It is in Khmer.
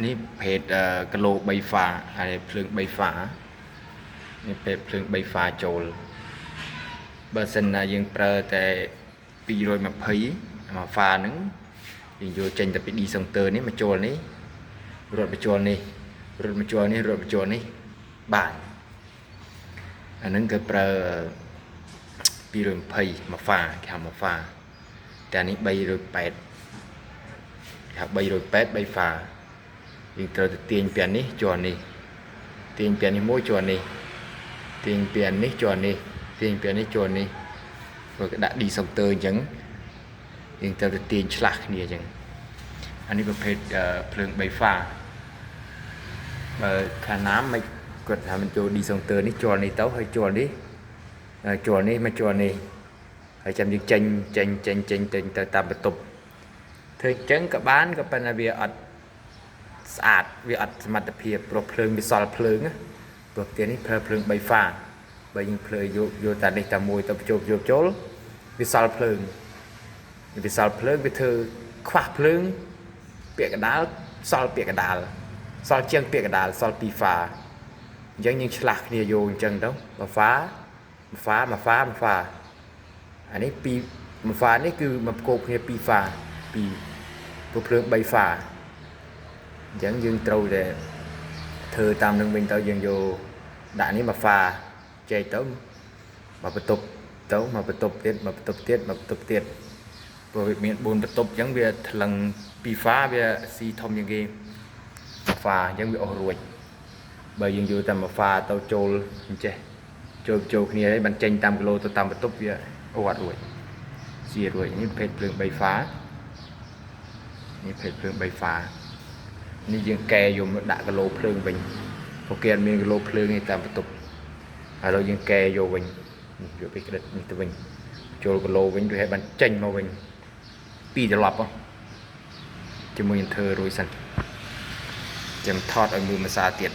នេះเพจគីឡូ3ហ្វាហើយភ្លើង3ហ្វានេះពេលភ្លើង3ហ្វាចូលបើសិនណាយើងប្រើតែ220មួយហ្វាហ្នឹងយើងយកចេញទៅពី discounter នេះមកចូលនេះរត់បញ្ចូលនេះរត់បញ្ចូលនេះរត់បញ្ចូលនេះបានអាហ្នឹងគឺប្រើ220មួយហ្វាគេហៅមួយហ្វាតែនេះ380គេហៅ380 3ហ្វាយើងត្រូវទៅទាញពាន់នេះជាន់នេះទាញពាន់នេះមួយជាន់នេះទាញពាន់នេះជាន់នេះទាញពាន់នេះជាន់នេះrồi cáiដាក់ discounter អញ្ចឹងយើងត្រូវទៅទាញឆ្លាស់គ្នាអញ្ចឹងអានេះប្រភេទភ្លើង3ហ្វាបើខាងណាមិនគាត់ថាមិនចូល discounter នេះជាន់នេះទៅហើយជាន់នេះមកជាន់នេះហើយចាំយើងចេញទៅតាមបន្ទប់ធ្វើអញ្ចឹងក៏បានក៏ប៉ុន្តែវាអត់ស្អាតវាអត់សមត្ថភាពព្រោះភ្លើងវាសល់ភ្លើងព្រោះផ្ទះនេះប្រើភ្លើង3ហ្វាបើយើងភ្លើងយកតែនេះតែមួយទៅចូលវាសល់ភ្លើងវាធ្វើខ្វះភ្លើងពាក់កណ្ដាលសល់ពាក់កណ្ដាលសល់ជាងពាក់កណ្ដាលសល់2ហ្វាអញ្ចឹងយើងឆ្លាស់គ្នាយកអញ្ចឹងទៅមួយហ្វាអានេះមួយហ្វានេះគឺមកប្រកបគ្នា2ហ្វាពីព្រោះភ្លើង3ហ្វាអញ្ចឹងយើងត្រូវតែធ្វើតាមនឹងវិញទៅយើងយកដាក់នេះមួយហ្វាចែកទៅមកបន្ទប់ទៅមកបន្ទប់ទៀតព្រោះវាមាន4បន្ទប់អញ្ចឹងវាថ្លឹង2ហ្វាវាស៊ីធំជាងគេហ្វាអញ្ចឹងវាអស់រួចបើយើងយកតែមួយហ្វាទៅចូលអញ្ចេះចូលគ្នាហើយបានចេញតាមគីឡូទៅតាមបន្ទប់វាអត់រួចស៊ីរួចនេះប្រភេទភ្លើង3ហ្វានេះប្រភេទភ្លើង3ហ្វានេះយើងកែយកមកដាក់គីឡូភ្លើងវិញព្រោះគេអត់មានគីឡូភ្លើងនេះតាមបន្ទប់ហើយយើងកែយកវិញយកពីក្តិតនេះទៅវិញចូលគីឡូវិញវាឲ្យបានចេញមកវិញ2ត្រឡប់ជាមួយនឹងធ្វើរួចសិនចាំថតឲ្យមើលម្សាទៀត